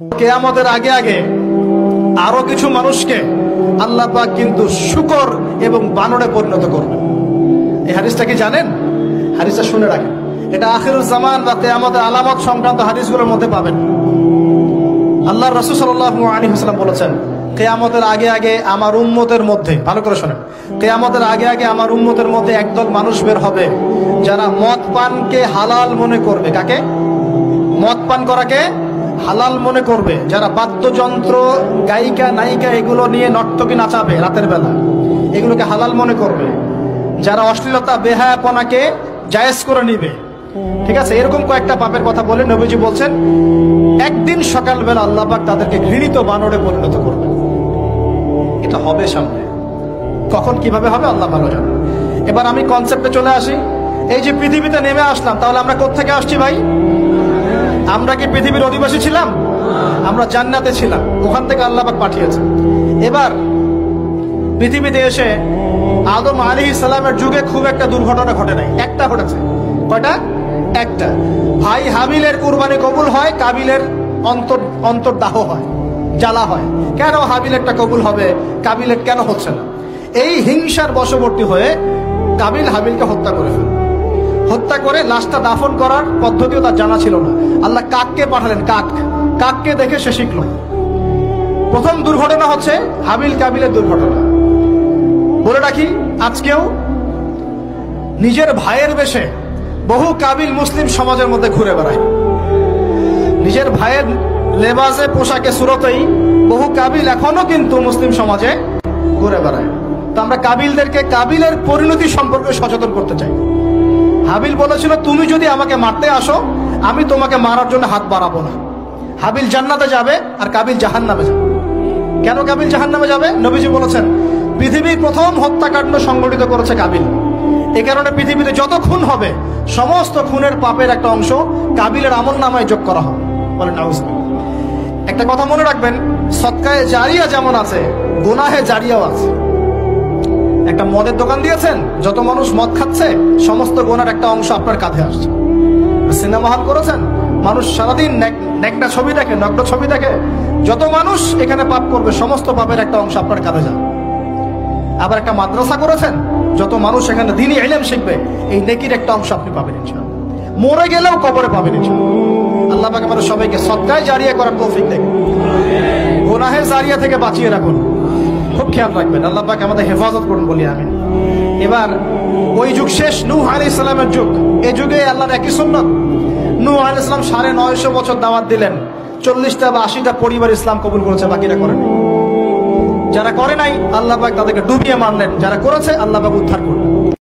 কিয়ামতের আগে আগে আরো কিছু মানুষকে আল্লাহ পাক কিন্তু শুকর এবং বানরে পরিণত করবেন। এই হাদিসটা কি জানেন? হাদিসটা শুনে রাখেন, এটা আখিরুল জামান বা কিয়ামতের আলামত সংক্রান্ত হাদিসগুলোর মধ্যে পাবেন। আল্লাহর রাসূল সাল্লাল্লাহু আলাইহি ওয়াসাল্লাম বলেছেন, কিয়ামতের আগে আগে আমার উম্মতের মধ্যে, ভালো করে শোনেন, কিয়ামতের আগে আগে আমার উম্মতের মধ্যে একদল মানুষ বের হবে যারা মদ পানকে হালাল মনে করবে। কাকে? মদ পান করাকে হালাল মনে করবে। যারা বাদ্যযন্ত্র, গায়িকা, নায়িকা এগুলো নিয়ে নর্তকী নাচাবে রাতের বেলা, এগুলোকে হালাল মনে করবে। যারা অশ্লীলতা, বেহায়াপনাকে জায়েজ করে নিবে। ঠিক আছে, এরকম কয়েকটা পাপের কথা বলে নবীজি বলছেন একদিন সকালবেলা আল্লাহ পাক তাদেরকে ঘৃণিত বানরে পরিণত করবে। এটা হবে সামনে, কখন কিভাবে হবে আল্লাহ ভালো জানে। এবার আমি কনসেপ্টে চলে আসি। এই যে পৃথিবীতে নেমে আসলাম, তাহলে আমরা কোত্থেকে আসছি ভাই? আমরা কি পৃথিবীর অধিবাসী ছিলাম? আমরা জান্নাতে ছিলাম, ওখান থেকে আল্লাহ পাক পাঠিয়েছেন। এবার পৃথিবীতে এসে আদম আলাইহিস সালামের যুগে খুব একটা দুর্ঘটনা ঘটে নাই, একটা ঘটেছে। কয়টা? একটা। ভাই হাবিলের কুরবানি কবুল হয়, কাবিলের অন্তর্দাহ হয়, জ্বালা হয়। কেন হাবিলেরটা কবুল হবে, কাবিলের কেন হচ্ছে না? এই হিংসার বশবর্তী হয়ে কাবিল হাবিলকে হত্যা করে ফেলে। হত্যা করে লাশটা দাফন করার পদ্ধতিও তার জানা ছিল না। আল্লাহ কাককে পাঠালেন, কাককে দেখে সে শিখল। প্রথম দুর্ঘটনা হচ্ছে হাবিল কাবিলের দুর্ঘটনা। বলে রাখি, আজকেও নিজের ভাইয়ের বেশে বহু কাবিল মুসলিম সমাজের মধ্যে ঘুরে বেড়ায়। নিজের ভাইয়ের লেবাসে, পোশাকে, সুরতেই বহু কাবিল এখনো কিন্তু মুসলিম সমাজে ঘুরে বেড়ায়। তো আমরা কাবিলদেরকে কাবিলের পরিণতি সম্পর্কে সচেতন করতে চাই। হাবিল বলেছিল, তুমি যদি আমাকে মারতে আসো, আমি তোমাকে মারার জন্য হাত বাড়াবো না। হাবিল জান্নাতে যাবে আর কাবিল জাহান্নামে যাবে। কেন কাবিল জাহান্নামে যাবে? নবীজি বলেছেন, পৃথিবীর প্রথম হত্যাকাণ্ড সংগঠিত করেছে কাবিল। এ কারণে পৃথিবীতে যত খুন হবে, সমস্ত খুনের পাপের একটা অংশ কাবিলের আমলনামায় যোগ করা হবে। বলেন নাউজুবিল্লাহ। একটা কথা মনে রাখবেন, সদকায়ে জারিয়া যেমন আছে, গুনাহে জারিয়াও আছে। একটা মদের দোকান দিয়েছেন, যত মানুষ মদ খাচ্ছে, সমস্ত গুনার একটা অংশ আপনার কাঁধে আসছে। সিনেমা হল করেছেন, মানুষ সারাদিন নেকড়া ছবি দেখে, নগ্ন ছবি দেখে, যত মানুষ এখানে পাপ করবে, সমস্ত পাপের একটা অংশ আপনার কাঁধে যাবে। আবার একটা মাদ্রাসা করেছেন, যত মানুষ এখানে দ্বীনি ইলম শিখবে, এই নেকির একটা অংশ আপনি পাবেন ইনশাআল্লাহ। মরে গেলেও কবরে পাবেন ইনশাআল্লাহ। আল্লাহ পাক আমাদের সবাইকে সদকায়ে জারিয়া করার তৌফিক দেন, গুনাহে জারিয়া থেকে বাঁচিয়ে রাখুন। খুব খেয়াল রাখবেন, আল্লাহ পাক আমাদের হেফাজত করুন বলি আমিন। এবার ওই যুগ শেষ, নূহ আলাইহিস সালামের যুগ। এই যুগে আল্লাহর একই সুন্নাত। নূহ আলাইহিস সালাম 950 বছর দাওয়াত দিলেন, 40টা বা 80টা পরিবার ইসলাম কবুল করেছে, বাকিরা করেনি। যারা করে নাই আল্লাহ পাক তাদেরকে ডুবিয়ে মারলেন, যারা করেছে আল্লাহ পাক উদ্ধার করলেন।